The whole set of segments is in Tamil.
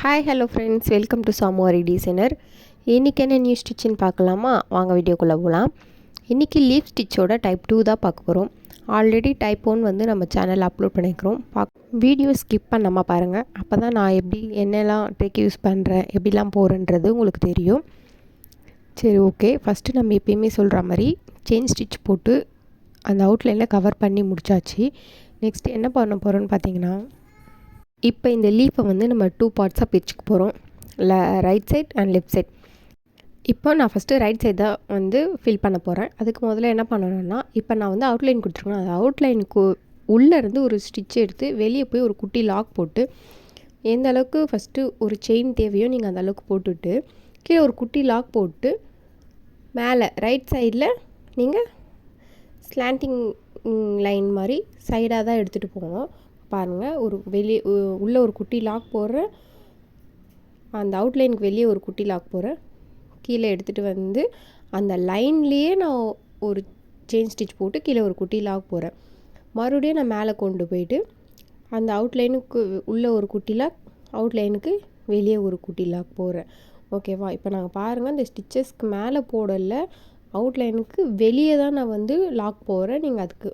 Hi hello friends, welcome to சாமுவாரி டிசைனர். இன்றைக்கி என்ன நியூ ஸ்டிச்சுன்னு பார்க்கலாமா? வாங்க வீடியோக்குள்ளே போகலாம். இன்றைக்கி லீஃப் ஸ்டிச்சோட டைப் 2 தான் பார்க்க போகிறோம். ஆல்ரெடி டைப் 1 வந்து நம்ம சேனலில் அப்லோட் பண்ணிக்கிறோம். வீடியோ ஸ்கிப் பண்ணாமல் பாருங்கள். அப்போ தான் நான் எப்படி என்னெல்லாம் ட்ரிக் யூஸ் பண்ணுறேன், எப்படிலாம் போகிறேன்றது உங்களுக்கு தெரியும். சரி, ஓகே. ஃபஸ்ட்டு நம்ம எப்பயுமே சொல்கிற மாதிரி செயின் ஸ்டிச் போட்டு அந்த அவுட்லைனில் கவர் பண்ணி முடிச்சாச்சு. நெக்ஸ்ட் என்ன பண்ண போகிறோன்னு பார்த்தீங்கன்னா, இப்போ இந்த லீஃபை வந்து நம்ம 2 பார்ட்ஸாக பிரிச்சுக்க போகிறோம். Right side and left side. இப்போ நான் ஃபஸ்ட்டு ரைட் சைட் தான் வந்து ஃபில் பண்ண போகிறேன். அதுக்கு முதல்ல என்ன பண்ணணும்னா, இப்போ நான் வந்து அவுட்லைன் கொடுத்துருக்கேன். அந்த அவுட்லைனுக்கு உள்ளேருந்து ஒரு ஸ்டிச் எடுத்து வெளியே போய் ஒரு குட்டி லாக் போட்டு, எந்த அளவுக்கு ஃபஸ்ட்டு ஒரு செயின் தேவையோ நீங்கள் அந்த அளவுக்கு போட்டுவிட்டு, கீழே ஒரு குட்டி லாக் போட்டு, மேலே ரைட் சைடில் நீங்கள் ஸ்லாண்டிங் லைன் மாதிரி சைடாக தான் எடுத்துகிட்டு போகணும். பாருங்கள், ஒரு வெளியே உள்ளே ஒரு குட்டி லாக் போடுறேன், அந்த அவுட்லைனுக்கு வெளியே ஒரு குட்டி லாக் போடுறேன், கீழே எடுத்துகிட்டு வந்து அந்த லைன்லேயே நான் ஒரு செயின் ஸ்டிச் போட்டு கீழே ஒரு குட்டி லாக் போடுறேன். மறுபடியும் நான் மேலே கொண்டு போயிட்டு அந்த அவுட்லைனுக்கு உள்ளே ஒரு குட்டி லாக், அவுட்லைனுக்கு வெளியே ஒரு குட்டி லாக் போடுறேன். ஓகேவா? இப்போ நாங்கள் பாருங்கள், இந்த ஸ்டிச்சஸ்க்கு மேலே போடலை, அவுட்லைனுக்கு வெளியே தான் நான் வந்து லாக் போடுறேன். நீங்கள் அதுக்கு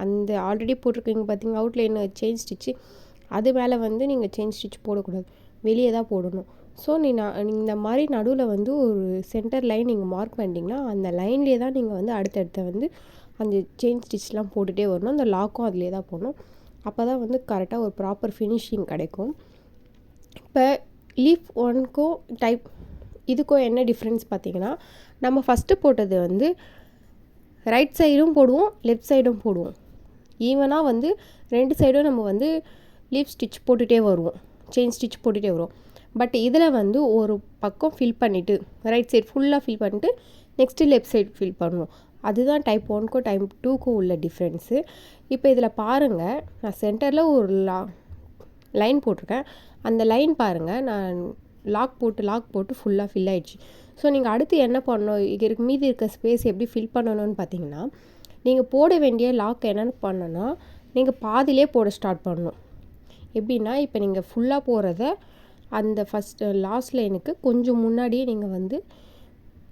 அந்த ஆல்ரெடி போட்டிருக்கீங்க பார்த்தீங்க அவுட்லைன் செயின் ஸ்டிச்சு, அது மேலே வந்து நீங்கள் செயின் ஸ்டிச் போடக்கூடாது, வெளியே தான் போடணும். ஸோ இந்த மாதிரி நடுவில் வந்து ஒரு சென்டர் லைன் நீங்கள் மார்க் பண்ணிட்டீங்கன்னா, அந்த லைன்லேயே தான் நீங்கள் வந்து அடுத்தடுத்த வந்து அந்த செயின் ஸ்டிச்லாம் போட்டுகிட்டே வரணும். அந்த லாக்கும் அதிலே தான் போடணும். அப்போ தான் வந்து கரெக்டாக ஒரு ப்ராப்பர் ஃபினிஷிங் கிடைக்கும். இப்போ லீஃப் 1க்கும் டைப் இதுக்கும் என்ன டிஃப்ரென்ஸ் பார்த்தீங்கன்னா, நம்ம ஃபஸ்ட்டு போட்டது வந்து ரைட் சைடும் போடுவோம், லெஃப்ட் சைடும் போடுவோம். ஈவனாக வந்து 2 சைடும் நம்ம வந்து லீஃப் ஸ்டிச் போட்டுகிட்டே வருவோம், செயின் ஸ்டிச் போட்டுகிட்டே வருவோம். பட் இதில் வந்து ஒரு பக்கம் ஃபில் பண்ணிவிட்டு, ரைட் சைடு ஃபுல்லாக ஃபில் பண்ணிட்டு நெக்ஸ்ட்டு லெஃப்ட் சைடு ஃபில் பண்ணுவோம். அதுதான் டைப் 1க்கும் டைப் 2க்கும் உள்ள டிஃப்ரென்ஸு. இப்போ இதில் பாருங்கள், நான் சென்டரில் ஒரு லைன் போட்டிருக்கேன். அந்த லைன் பாருங்கள், நான் லாக் போட்டு ஃபுல்லாக ஃபில் ஆகிடுச்சு. ஸோ நீங்கள் அடுத்து என்ன பண்ணணும், மீதி இருக்க ஸ்பேஸ் எப்படி ஃபில் பண்ணணும்னு பார்த்தீங்கன்னா, நீங்கள் போட வேண்டிய லாக் என்னென்னு பண்ணணும்னா, நீங்கள் பாதியிலே போட ஸ்டார்ட் பண்ணணும். எப்படின்னா, இப்போ நீங்கள் ஃபுல்லாக போகிறத அந்த ஃபஸ்ட்டு லாஸ்ட் லைனுக்கு கொஞ்சம் முன்னாடியே நீங்கள் வந்து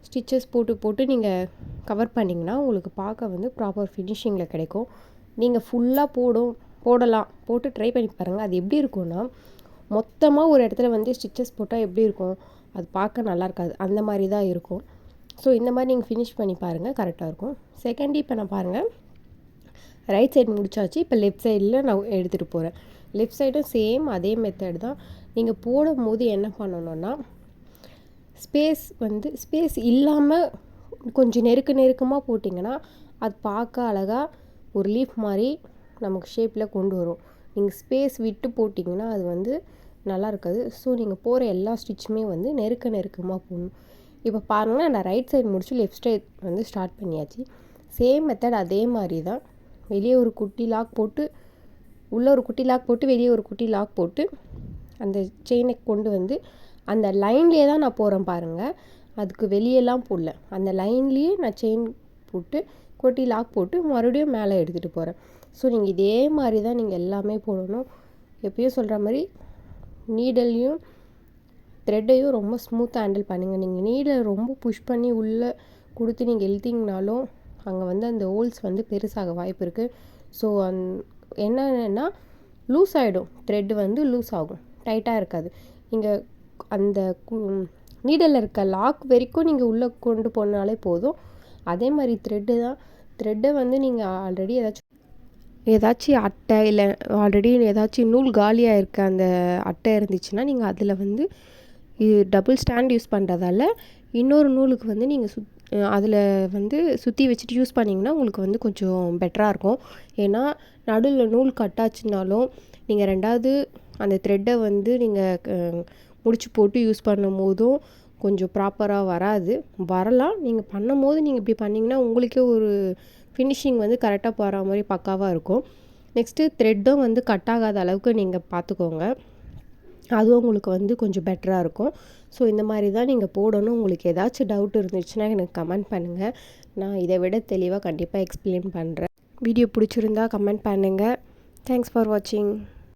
ஸ்டிச்சஸ் போட்டு நீங்கள் கவர் பண்ணிங்கன்னா உங்களுக்கு பார்க்க வந்து ப்ராப்பர் ஃபினிஷிங்கில் கிடைக்கும். நீங்கள் ஃபுல்லாக போட்டு ட்ரை பண்ணி பாருங்கள். அது எப்படி இருக்கும்னா, மொத்தமாக ஒரு இடத்துல வந்து ஸ்டிச்சஸ் போட்டால் எப்படி இருக்கும், அது பார்க்க நல்லா இருக்காது, அந்த மாதிரி தான் இருக்கும். ஸோ இந்த மாதிரி நீங்கள் ஃபினிஷ் பண்ணி பாருங்கள், கரெக்டாக இருக்கும். செகண்ட், இப்போ நான் பாருங்கள் ரைட் சைடு முடிச்சாச்சு. இப்போ லெஃப்ட் சைடில் நான் எடுத்துகிட்டு போகிறேன். லெஃப்ட் சைடும் சேம் அதே மெத்தட் தான். நீங்கள் போடும்போது என்ன பண்ணணுன்னா, ஸ்பேஸ் இல்லாமல் கொஞ்சம் நெருக்கமாக போட்டிங்கன்னா அது பார்க்க அழகாக ஒரு லீஃப் மாதிரி நமக்கு ஷேப்பில் கொண்டு வரும். நீங்கள் ஸ்பேஸ் விட்டு போட்டிங்கன்னா அது வந்து நல்லா இருக்காது. ஸோ நீங்கள் போகிற எல்லா ஸ்டிச்சுமே வந்து நெருக்கமாக போடணும். இப்போ பாருங்கள், நான் ரைட் சைடு முடிச்சு லெஃப்ட் சைடு வந்து ஸ்டார்ட் பண்ணியாச்சு. சேம் மெத்தட் அதே மாதிரி தான். வெளியே ஒரு குட்டி லாக் போட்டு, உள்ளே ஒரு குட்டி லாக் போட்டு, வெளியே ஒரு குட்டி லாக் போட்டு அந்த செயினை கொண்டு வந்து அந்த லைன்லேயே தான் நான் போகிறேன் பாருங்கள். அதுக்கு வெளியெல்லாம் போடல, அந்த லைன்லேயே நான் செயின் போட்டு குட்டி லாக் போட்டு மறுபடியும் மேலே எடுத்துகிட்டு போகிறேன். ஸோ நீங்கள் இதே மாதிரி தான் நீங்கள் எல்லாமே போடணும். எப்பயும் சொல்கிற மாதிரி நீடலையும் த்ரெட்டையும் ரொம்ப ஸ்மூத்தாக ஹேண்டில் பண்ணுங்கள். நீங்கள் நீடலை ரொம்ப புஷ் பண்ணி உள்ளே கொடுத்து நீங்கள் இழுத்திங்கனாலும் அங்கே வந்து அந்த ஹோல்ஸ் வந்து பெருசாக வாய்ப்பு இருக்குது. ஸோ என்னென்னா லூஸ் ஆகிடும், த்ரெட்டு வந்து லூஸ் ஆகும், டைட்டாக இருக்காது. நீங்கள் அந்த நீடலில் இருக்க லாக் வரைக்கும் நீங்கள் உள்ளே கொண்டு போனாலே போதும். அதே மாதிரி த்ரெட்டை வந்து நீங்கள் ஆல்ரெடி ஏதாச்சும் அட்டை இல்லை ஆல்ரெடி ஏதாச்சும் நூல் காலியாக இருக்க அந்த அட்டை இருந்துச்சுன்னா நீங்கள் அதில் வந்து இது டபுள் ஸ்டாண்ட் யூஸ் பண்ணுறதால இன்னொரு நூலுக்கு வந்து நீங்கள் அதில் வந்து சுற்றி வச்சுட்டு யூஸ் பண்ணிங்கன்னா உங்களுக்கு வந்து கொஞ்சம் பெட்டராக இருக்கும். ஏன்னா நடுவில் நூல் கட்டாச்சுனாலும் நீங்கள் ரெண்டாவது அந்த த்ரெட்டை வந்து நீங்கள் முடிச்சு போட்டு யூஸ் பண்ணும் போதும் கொஞ்சம் ப்ராப்பராக வரலாம். நீங்கள் பண்ணும் போது நீங்கள் இப்படி பண்ணிங்கன்னா உங்களுக்கே ஒரு ஃபினிஷிங் வந்து கரெக்டாக போகிற மாதிரி பக்காவாக இருக்கும். நெக்ஸ்ட்டு த்ரெட்டும் வந்து கட் ஆகாத அளவுக்கு நீங்கள் பார்த்துக்கோங்க, அதுவும் உங்களுக்கு வந்து கொஞ்சம் பெட்டராக இருக்கும். ஸோ இந்த மாதிரி தான் நீங்கள் போடணும். உங்களுக்கு ஏதாச்சும் டவுட் இருந்துச்சுன்னா எனக்கு கமெண்ட் பண்ணுங்கள், நான் இதை விட தெளிவாக கண்டிப்பாக எக்ஸ்பிளைன் பண்ணுறேன். வீடியோ பிடிச்சிருந்தா கமெண்ட் பண்ணுங்கள். தேங்க்ஸ் ஃபார் வாட்சிங்.